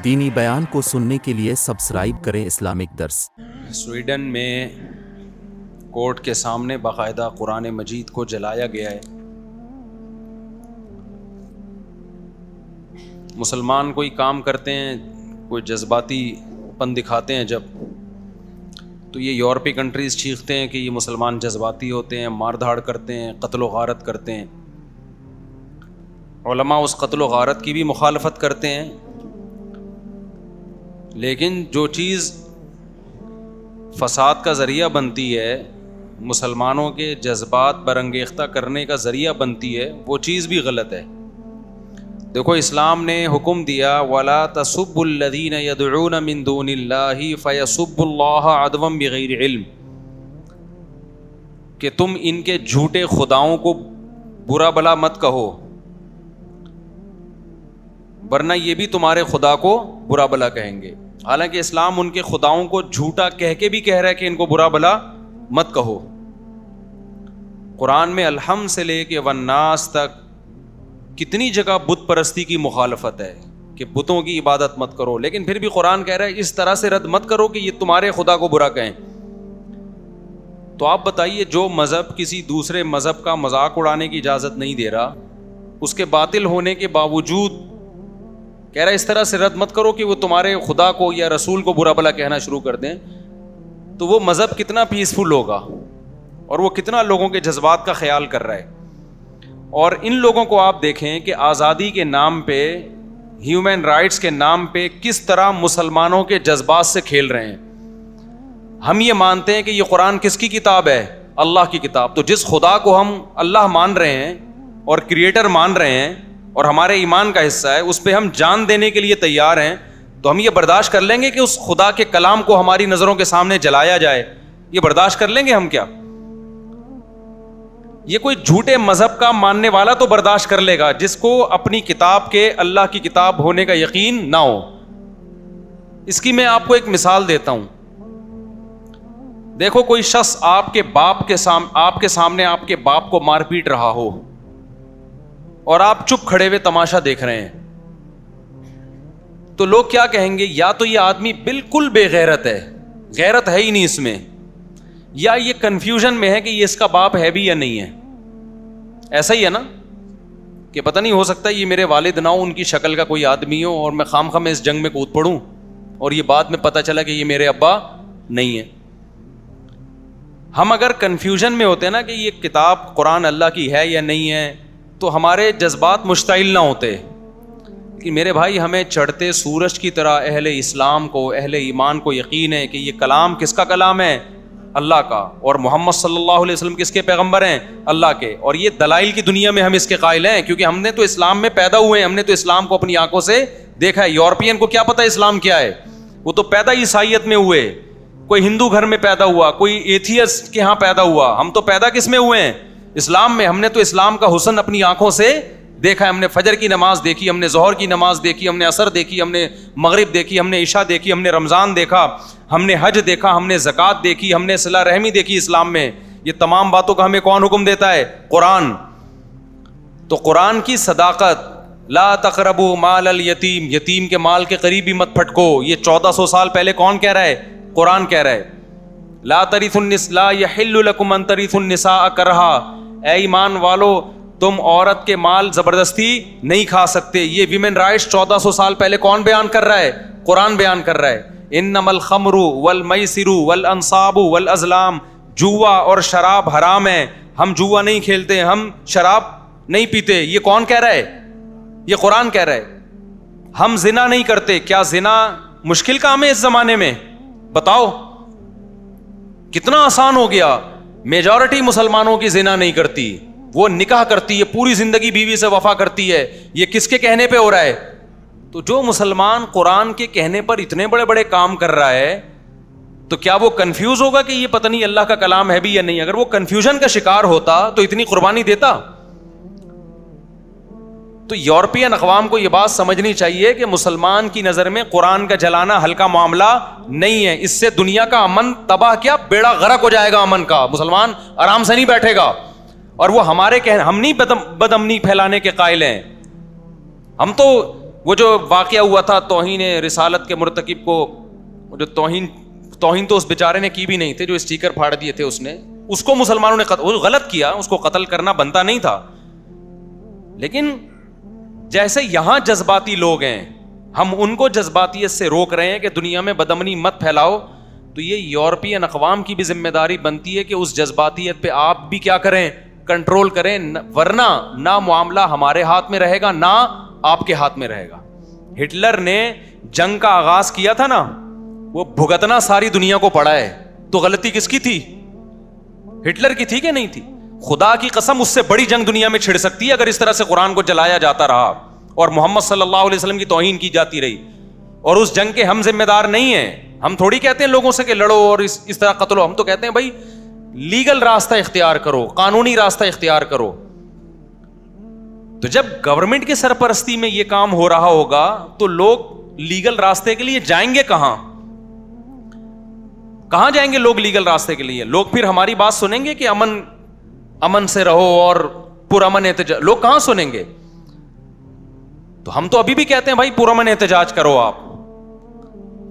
دینی بیان کو سننے کے لیے سبسکرائب کریں اسلامک درس۔ سویڈن میں کورٹ کے سامنے باقاعدہ قرآن مجید کو جلایا گیا ہے۔ مسلمان کوئی کام کرتے ہیں، کوئی جذباتی پن دکھاتے ہیں جب، تو یہ یورپی کنٹریز چیختے ہیں کہ یہ مسلمان جذباتی ہوتے ہیں، مار دھاڑ کرتے ہیں، قتل و غارت کرتے ہیں۔ علماء اس قتل و غارت کی بھی مخالفت کرتے ہیں، لیکن جو چیز فساد کا ذریعہ بنتی ہے، مسلمانوں کے جذبات برانگیختہ کرنے کا ذریعہ بنتی ہے، وہ چیز بھی غلط ہے۔ دیکھو اسلام نے حکم دیا وَلَا تَسُبُّوا الَّذِينَ يَدْعُونَ مِن دُونِ اللَّهِ فَيَسُبُّوا اللَّهَ عَدْوًا بِغَيْرِ علم، کہ تم ان کے جھوٹے خداؤں کو برا بھلا مت کہو، ورنہ یہ بھی تمہارے خدا کو برا بھلا کہیں گے۔ حالانکہ اسلام ان کے خداؤں کو جھوٹا کہہ کے بھی کہہ رہا ہے کہ ان کو برا بھلا مت کہو۔ قرآن میں الحمد سے لے کے والناس تک کتنی جگہ بت پرستی کی مخالفت ہے کہ بتوں کی عبادت مت کرو، لیکن پھر بھی قرآن کہہ رہا ہے اس طرح سے رد مت کرو کہ یہ تمہارے خدا کو برا کہیں۔ تو آپ بتائیے، جو مذہب کسی دوسرے مذہب کا مذاق اڑانے کی اجازت نہیں دے رہا، اس کے باطل ہونے کے باوجود کہہ رہا ہے اس طرح سے رد مت کرو کہ وہ تمہارے خدا کو یا رسول کو برا بھلا کہنا شروع کر دیں، تو وہ مذہب کتنا پیسفل ہوگا اور وہ کتنا لوگوں کے جذبات کا خیال کر رہا ہے۔ اور ان لوگوں کو آپ دیکھیں کہ آزادی کے نام پہ، ہیومن رائٹس کے نام پہ کس طرح مسلمانوں کے جذبات سے کھیل رہے ہیں۔ ہم یہ مانتے ہیں کہ یہ قرآن کس کی کتاب ہے؟ اللہ کی کتاب۔ تو جس خدا کو ہم اللہ مان رہے ہیں اور کریٹر مان رہے ہیں اور ہمارے ایمان کا حصہ ہے، اس پہ ہم جان دینے کے لیے تیار ہیں، تو ہم یہ برداشت کر لیں گے کہ اس خدا کے کلام کو ہماری نظروں کے سامنے جلایا جائے؟ یہ برداشت کر لیں گے ہم کیا؟ یہ کوئی جھوٹے مذہب کا ماننے والا تو برداشت کر لے گا جس کو اپنی کتاب کے اللہ کی کتاب ہونے کا یقین نہ ہو۔ اس کی میں آپ کو ایک مثال دیتا ہوں۔ دیکھو کوئی شخص آپ کے سامنے آپ کے باپ کو مار پیٹ رہا ہو اور آپ چپ کھڑے ہوئے تماشا دیکھ رہے ہیں، تو لوگ کیا کہیں گے؟ یا تو یہ آدمی بالکل بے غیرت ہے، غیرت ہے ہی نہیں اس میں، یا یہ کنفیوژن میں ہے کہ یہ اس کا باپ ہے بھی یا نہیں ہے۔ ایسا ہی ہے نا کہ پتہ نہیں، ہو سکتا ہے یہ میرے والد نہ ہو، ان کی شکل کا کوئی آدمی ہو اور میں خواہ میں اس جنگ میں کود پڑوں اور یہ بعد میں پتہ چلا کہ یہ میرے ابا نہیں ہے۔ ہم اگر کنفیوژن میں ہوتے ہیں نا کہ یہ کتاب قرآن اللہ کی ہے یا نہیں ہے، تو ہمارے جذبات مشتعل نہ ہوتے کہ میرے بھائی ہمیں چڑھتے سورج کی طرح اہل اسلام کو، اہل ایمان کو یقین ہے کہ یہ کلام کس کا کلام ہے؟ اللہ کا، اور محمد صلی اللہ علیہ وسلم کس کے پیغمبر ہیں؟ اللہ کے۔ اور یہ دلائل کی دنیا میں ہم اس کے قائل ہیں، کیونکہ ہم نے تو اسلام میں پیدا ہوئے ہیں، ہم نے تو اسلام کو اپنی آنکھوں سے دیکھا ہے۔ یورپین کو کیا پتہ اسلام کیا ہے؟ وہ تو پیدا عیسائیت میں ہوئے، کوئی ہندو گھر میں پیدا ہوا، کوئی ایتھیسٹ کے ہاں پیدا ہوا، ہم تو پیدا کس میں ہوئے ہیں؟ اسلام میں۔ ہم نے تو اسلام کا حسن اپنی آنکھوں سے دیکھا ہے، ہم نے فجر کی نماز دیکھی، ہم نے ظہر کی نماز دیکھی، ہم نے عصر دیکھی، ہم نے مغرب دیکھی، ہم نے عشاء دیکھی، ہم نے رمضان دیکھا، ہم نے حج دیکھا، ہم نے زکوٰۃ دیکھی، ہم نے صلہ رحمی دیکھی اسلام میں۔ یہ تمام باتوں کا ہمیں کون حکم دیتا ہے؟ قرآن۔ تو قرآن کی صداقت، لا تقربوا مال الیتیم، یتیم کے مال کے قریب بھی مت پھٹکو، یہ 1400 سال پہلے کون کہہ رہا ہے؟ قرآن کہہ رہا ہے۔ لا يحل لكم ان ترثوا النساء کرہا، اے ایمان والو تم عورت کے مال زبردستی نہیں کھا سکتے۔ یہ ویمن رائٹس 1400 سال پہلے کون بیان کر رہا ہے؟ قرآن بیان کر رہا ہے۔ انما الخمر والمیسر والانصاب والازلام، جوا اور شراب حرام ہے، ہم جوا نہیں کھیلتے، ہم شراب نہیں پیتے۔ یہ کون کہہ رہا ہے؟ یہ قرآن کہہ رہا ہے۔ ہم زنا نہیں کرتے۔ کیا زنا مشکل کام ہے اس زمانے میں؟ بتاؤ، کتنا آسان ہو گیا۔ میجورٹی مسلمانوں کی زنا نہیں کرتی، وہ نکاح کرتی ہے، پوری زندگی بیوی سے وفا کرتی ہے۔ یہ کس کے کہنے پہ ہو رہا ہے؟ تو جو مسلمان قرآن کے کہنے پر اتنے بڑے بڑے کام کر رہا ہے، تو کیا وہ کنفیوز ہوگا کہ یہ پتہ نہیں اللہ کا کلام ہے بھی یا نہیں؟ اگر وہ کنفیوژن کا شکار ہوتا تو اتنی قربانی دیتا؟ تو یورپین اقوام کو یہ بات سمجھنی چاہیے کہ مسلمان کی نظر میں قرآن کا جلانا ہلکا معاملہ نہیں ہے۔ اس سے دنیا کا امن تباہ، کیا بیڑا غرق ہو جائے گا امن کا۔ مسلمان آرام سے نہیں بیٹھے گا، اور وہ ہمارے ہم نہیں بد امنی پھیلانے کے قائل ہیں۔ ہم تو وہ جو واقعہ ہوا تھا توہین رسالت کے مرتکب کو، جو توہین تو اس بیچارے نے کی بھی نہیں تھے، جو اسٹیکر پھاڑ دیے تھے اس کو مسلمانوں نے غلط کیا، اس کو قتل کرنا بنتا نہیں تھا. لیکن جیسے یہاں جذباتی لوگ ہیں، ہم ان کو جذباتیت سے روک رہے ہیں کہ دنیا میں بدامنی مت پھیلاؤ، تو یہ یورپین اقوام کی بھی ذمہ داری بنتی ہے کہ اس جذباتیت پہ آپ بھی کیا کریں، کنٹرول کریں، ورنہ نہ معاملہ ہمارے ہاتھ میں رہے گا نہ آپ کے ہاتھ میں رہے گا. ہٹلر نے جنگ کا آغاز کیا تھا نا، وہ بھگتنا ساری دنیا کو پڑا ہے، تو غلطی کس کی تھی؟ ہٹلر کی تھی کہ نہیں تھی؟ خدا کی قسم اس سے بڑی جنگ دنیا میں چھڑ سکتی ہے اگر اس طرح سے قرآن کو جلایا جاتا رہا اور محمد صلی اللہ علیہ وسلم کی توہین کی جاتی رہی. اور اس جنگ کے ہم ذمہ دار نہیں ہیں. ہم تھوڑی کہتے ہیں لوگوں سے کہ لڑو اور اس طرح قتل ہو، ہم تو کہتے ہیں بھائی لیگل راستہ اختیار کرو، قانونی راستہ اختیار کرو. تو جب گورنمنٹ کی سرپرستی میں یہ کام ہو رہا ہوگا تو لوگ لیگل راستے کے لیے جائیں گے کہاں جائیں گے لوگ لیگل راستے کے لیے؟ لوگ پھر ہماری بات سنیں گے کہ امن سے رہو اور پرامن احتجاج؟ لوگ کہاں سنیں گے؟ تو ہم تو ابھی بھی کہتے ہیں بھائی پرامن احتجاج کرو آپ،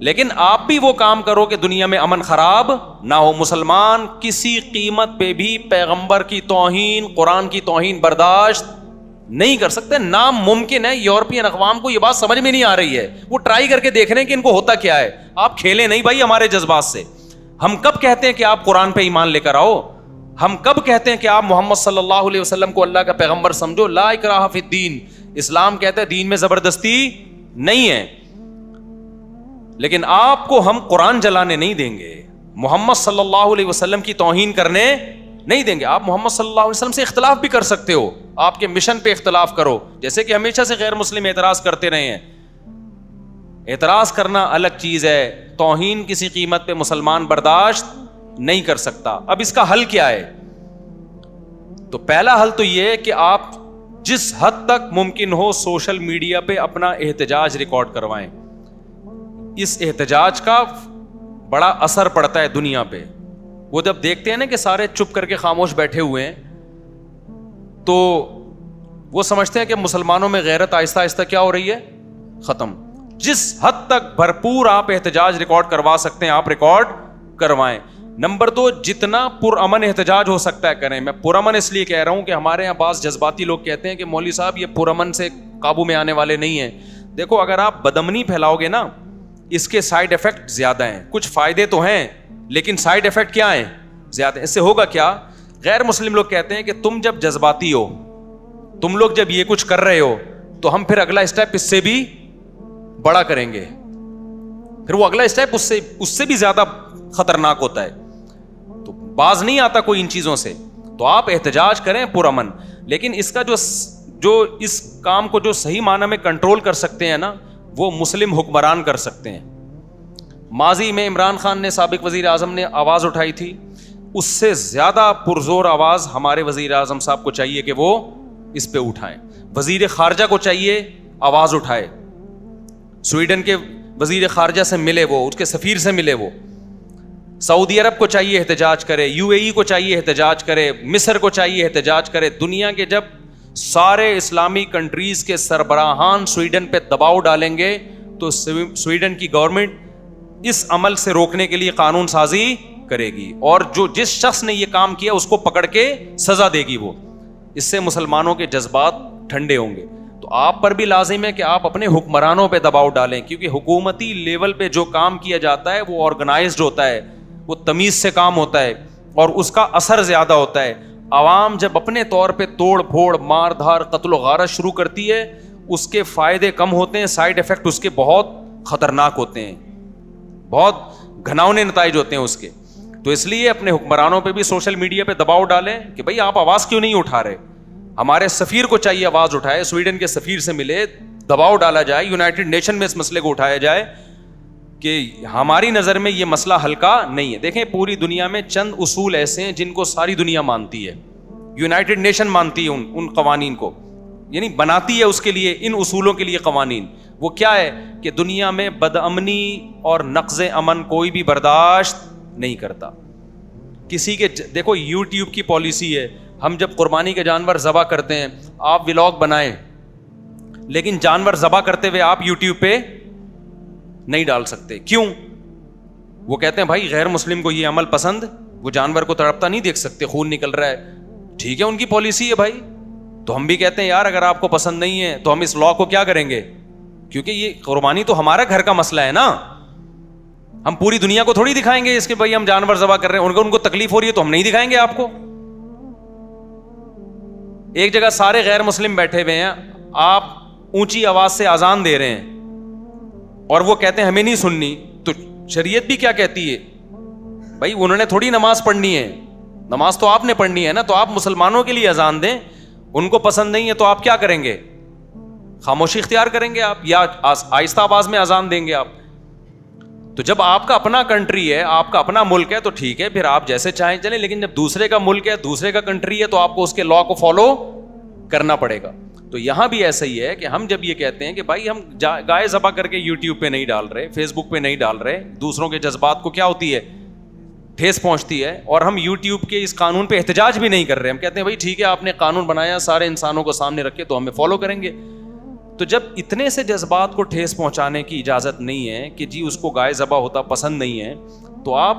لیکن آپ بھی وہ کام کرو کہ دنیا میں امن خراب نہ ہو. مسلمان کسی قیمت پہ بھی پیغمبر کی توہین، قرآن کی توہین برداشت نہیں کر سکتے. ناممکن ہے. یورپین اقوام کو یہ بات سمجھ میں نہیں آ رہی ہے، وہ ٹرائی کر کے دیکھ رہے ہیں کہ ان کو ہوتا کیا ہے. آپ کھیلیں نہیں بھائی ہمارے جذبات سے. ہم کب کہتے ہیں کہ آپ قرآن پہ ایمان لے کر آؤ؟ ہم کب کہتے ہیں کہ آپ محمد صلی اللہ علیہ وسلم کو اللہ کا پیغمبر سمجھو؟ لا اکراہ فی الدین، اسلام کہتا ہے دین میں زبردستی نہیں ہے. لیکن آپ کو ہم قرآن جلانے نہیں دیں گے، محمد صلی اللہ علیہ وسلم کی توہین کرنے نہیں دیں گے. آپ محمد صلی اللہ علیہ وسلم سے اختلاف بھی کر سکتے ہو، آپ کے مشن پہ اختلاف کرو، جیسے کہ ہمیشہ سے غیر مسلم اعتراض کرتے رہے ہیں. اعتراض کرنا الگ چیز ہے، توہین کسی قیمت پہ مسلمان برداشت نہیں کر سکتا. اب اس کا حل کیا ہے؟ تو پہلا حل تو یہ ہے کہ آپ جس حد تک ممکن ہو سوشل میڈیا پہ اپنا احتجاج ریکارڈ کروائیں. اس احتجاج کا بڑا اثر پڑتا ہے دنیا پہ. وہ جب دیکھتے ہیں نا کہ سارے چپ کر کے خاموش بیٹھے ہوئے ہیں تو وہ سمجھتے ہیں کہ مسلمانوں میں غیرت آہستہ آہستہ کیا ہو رہی ہے؟ ختم. جس حد تک بھرپور آپ احتجاج ریکارڈ کروا سکتے ہیں آپ ریکارڈ کروائیں. نمبر 2، جتنا پرامن احتجاج ہو سکتا ہے کریں. میں پرامن اس لیے کہہ رہا ہوں کہ ہمارے یہاں بعض جذباتی لوگ کہتے ہیں کہ مولوی صاحب یہ پرامن سے قابو میں آنے والے نہیں ہیں. دیکھو اگر آپ بدامنی پھیلاؤ گے نا، اس کے سائیڈ افیکٹ زیادہ ہیں. کچھ فائدے تو ہیں لیکن سائیڈ افیکٹ کیا ہیں؟ زیادہ. اس سے ہوگا کیا؟ غیر مسلم لوگ کہتے ہیں کہ تم جب جذباتی ہو، تم لوگ جب یہ کچھ کر رہے ہو تو ہم پھر اگلا اسٹیپ اس سے بھی بڑا کریں گے. پھر وہ اگلا اسٹیپ اس سے بھی زیادہ خطرناک ہوتا ہے. تو باز نہیں آتا کوئی ان چیزوں سے. تو آپ احتجاج کریں پرامن، لیکن اس کا جو اس کام کو جو صحیح معنی میں کنٹرول کر سکتے ہیں نا، وہ مسلم حکمران کر سکتے ہیں. ماضی میں عمران خان نے، سابق وزیر اعظم نے آواز اٹھائی تھی، اس سے زیادہ پرزور آواز ہمارے وزیر اعظم صاحب کو چاہیے کہ وہ اس پہ اٹھائیں. وزیر خارجہ کو چاہیے آواز اٹھائے، سویڈن کے وزیر خارجہ سے ملے، وہ اس کے سفیر سے ملے، وہ سعودی عرب کو چاہیے احتجاج کرے، UAE کو چاہیے احتجاج کرے، مصر کو چاہیے احتجاج کرے. دنیا کے جب سارے اسلامی کنٹریز کے سربراہان سویڈن پہ دباؤ ڈالیں گے تو سویڈن کی گورنمنٹ اس عمل سے روکنے کے لیے قانون سازی کرے گی، اور جس شخص نے یہ کام کیا اس کو پکڑ کے سزا دے گی. وہ اس سے مسلمانوں کے جذبات ٹھنڈے ہوں گے. تو آپ پر بھی لازم ہے کہ آپ اپنے حکمرانوں پہ دباؤ ڈالیں، کیونکہ حکومتی لیول پہ جو کام کیا جاتا ہے وہ آرگنائزڈ ہوتا ہے، وہ تمیز سے کام ہوتا ہے اور اس کا اثر زیادہ ہوتا ہے. عوام جب اپنے طور پہ توڑ پھوڑ، مار دھار، قتل و غارت شروع کرتی ہے، اس کے فائدے کم ہوتے ہیں، سائیڈ افیکٹ اس کے بہت خطرناک ہوتے ہیں، بہت گھناؤنے نتائج ہوتے ہیں اس کے. تو اس لیے اپنے حکمرانوں پہ بھی سوشل میڈیا پہ دباؤ ڈالیں کہ بھائی آپ آواز کیوں نہیں اٹھا رہے. ہمارے سفیر کو چاہیے آواز اٹھائے، سویڈن کے سفیر سے ملے، دباؤ ڈالا جائے، یونائٹڈ نیشن میں اس مسئلے کو اٹھایا جائے کہ ہماری نظر میں یہ مسئلہ ہلکا نہیں ہے. دیکھیں پوری دنیا میں چند اصول ایسے ہیں جن کو ساری دنیا مانتی ہے. یونائٹڈ نیشن مانتی ہے ان قوانین کو، یعنی بناتی ہے اس کے لیے، ان اصولوں کے لیے قوانین. وہ کیا ہے کہ دنیا میں بدامنی اور نقض امن کوئی بھی برداشت نہیں کرتا. کسی کے دیکھو یوٹیوب کی پالیسی ہے، ہم جب قربانی کے جانور ذبح کرتے ہیں، آپ ولاگ بنائیں، لیکن جانور ذبح کرتے ہوئے آپ یوٹیوب پہ نہیں ڈال سکتے. کیوں؟ وہ کہتے ہیں بھائی غیر مسلم کو یہ عمل پسند, وہ جانور کو تڑپتا نہیں دیکھ سکتے, خون نکل رہا ہے. ٹھیک ہے, ان کی پالیسی ہے بھائی. تو ہم بھی کہتے ہیں یار اگر آپ کو پسند نہیں ہے تو ہم اس لا کو کیا کریں گے, کیونکہ یہ قربانی تو ہمارا گھر کا مسئلہ ہے نا. ہم پوری دنیا کو تھوڑی دکھائیں گے اس کے بھائی ہم جانور ذبح کر رہے ہیں, ان کو تکلیف ہو رہی ہے تو ہم نہیں دکھائیں گے آپ کو. ایک جگہ سارے غیر مسلم بیٹھے ہوئے ہیں, آپ اونچی آواز سے اذان دے رہے ہیں اور وہ کہتے ہیں ہمیں نہیں سننی, تو شریعت بھی کیا کہتی ہے بھائی انہوں نے تھوڑی نماز پڑھنی ہے, نماز تو آپ نے پڑھنی ہے نا. تو آپ مسلمانوں کے لیے اذان دیں, ان کو پسند نہیں ہے تو آپ کیا کریں گے, خاموشی اختیار کریں گے آپ یا آہستہ آواز میں اذان دیں گے آپ. تو جب آپ کا اپنا کنٹری ہے, آپ کا اپنا ملک ہے تو ٹھیک ہے, پھر آپ جیسے چاہیں چلیں, لیکن جب دوسرے کا ملک ہے, دوسرے کا کنٹری ہے, تو آپ کو اس کے لا کو فالو کرنا پڑے گا. تو یہاں بھی ایسا ہی ہے کہ ہم جب یہ کہتے ہیں کہ بھائی ہم گائے ذبح کر کے یوٹیوب پہ نہیں ڈال رہے, فیس بک پہ نہیں ڈال رہے, دوسروں کے جذبات کو کیا ہوتی ہے, ٹھیس پہنچتی ہے, اور ہم یوٹیوب کے اس قانون پہ احتجاج بھی نہیں کر رہے. ہم کہتے ہیں بھائی ٹھیک ہے آپ نے قانون بنایا, سارے انسانوں کو سامنے رکھے تو ہمیں فالو کریں گے. تو جب اتنے سے جذبات کو ٹھیس پہنچانے کی اجازت نہیں ہے کہ جی اس کو گائے ذبح ہوتا پسند نہیں ہے, تو آپ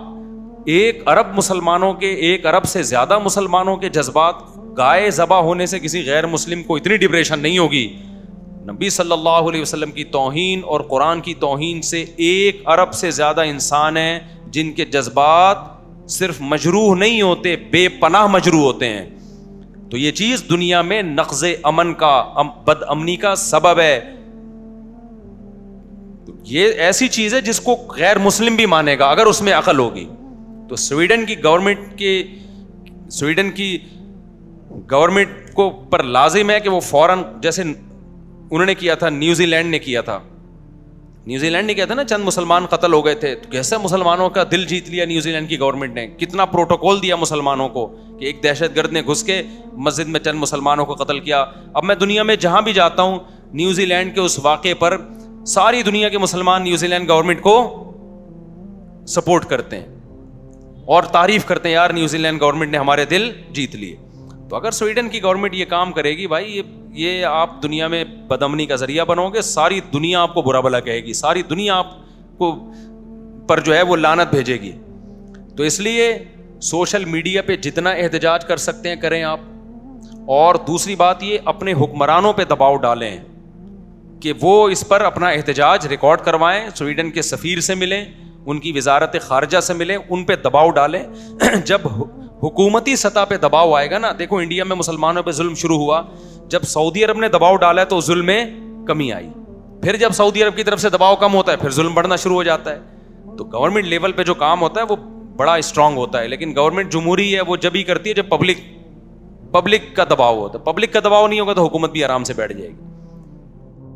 1 ارب مسلمانوں کے, 1 ارب سے زیادہ مسلمانوں کے جذبات, گائے ذبح ہونے سے کسی غیر مسلم کو اتنی ڈپریشن نہیں ہوگی. نبی صلی اللہ علیہ وسلم کی توہین اور قرآن کی توہین سے 1 ارب سے زیادہ انسان ہیں جن کے جذبات صرف مجروح نہیں ہوتے, بے پناہ مجروح ہوتے ہیں. تو یہ چیز دنیا میں نقض امن کا, بد امنی کا سبب ہے. یہ ایسی چیز ہے جس کو غیر مسلم بھی مانے گا اگر اس میں عقل ہوگی. تو سویڈن کی گورنمنٹ کو پر لازم ہے کہ وہ فوراً, جیسے انہوں نے کیا تھا, نیوزی لینڈ نے کیا تھا نا, چند مسلمان قتل ہو گئے تھے, تو کیسے مسلمانوں کا دل جیت لیا نیوزی لینڈ کی گورنمنٹ نے, کتنا پروٹوکول دیا مسلمانوں کو کہ ایک دہشت گرد نے گھس کے مسجد میں چند مسلمانوں کو قتل کیا. اب میں دنیا میں جہاں بھی جاتا ہوں, نیوزی لینڈ کے اس واقعے پر ساری دنیا کے مسلمان نیوزی لینڈ گورنمنٹ کو سپورٹ کرتے ہیں اور تعریف کرتے ہیں, یار نیوزی لینڈ گورنمنٹ نے ہمارے دل جیت لیے. تو اگر سویڈن کی گورنمنٹ یہ کام کرے گی بھائی, یہ آپ دنیا میں بدامنی کا ذریعہ بنو گے, ساری دنیا آپ کو برا بھلا کہے گی, ساری دنیا آپ کو پر جو ہے وہ لعنت بھیجے گی. تو اس لیے سوشل میڈیا پہ جتنا احتجاج کر سکتے ہیں کریں آپ. اور دوسری بات یہ, اپنے حکمرانوں پہ دباؤ ڈالیں کہ وہ اس پر اپنا احتجاج ریکارڈ کروائیں, سویڈن کے سفیر سے ملیں, ان کی وزارت خارجہ سے ملیں, ان پہ دباؤ ڈالیں. جب حکومتی سطح پہ دباؤ آئے گا نا, دیکھو انڈیا میں مسلمانوں پہ ظلم شروع ہوا, جب سعودی عرب نے دباؤ ڈالا تو ظلم میں کمی آئی. پھر جب سعودی عرب کی طرف سے دباؤ کم ہوتا ہے پھر ظلم بڑھنا شروع ہو جاتا ہے. تو گورنمنٹ لیول پہ جو کام ہوتا ہے وہ بڑا اسٹرانگ ہوتا ہے, لیکن گورنمنٹ جمہوری ہے وہ جب ہی کرتی ہے جب پبلک کا دباؤ ہوتا ہے. پبلک کا دباؤ نہیں ہوگا تو حکومت بھی آرام سے بیٹھ جائے گی.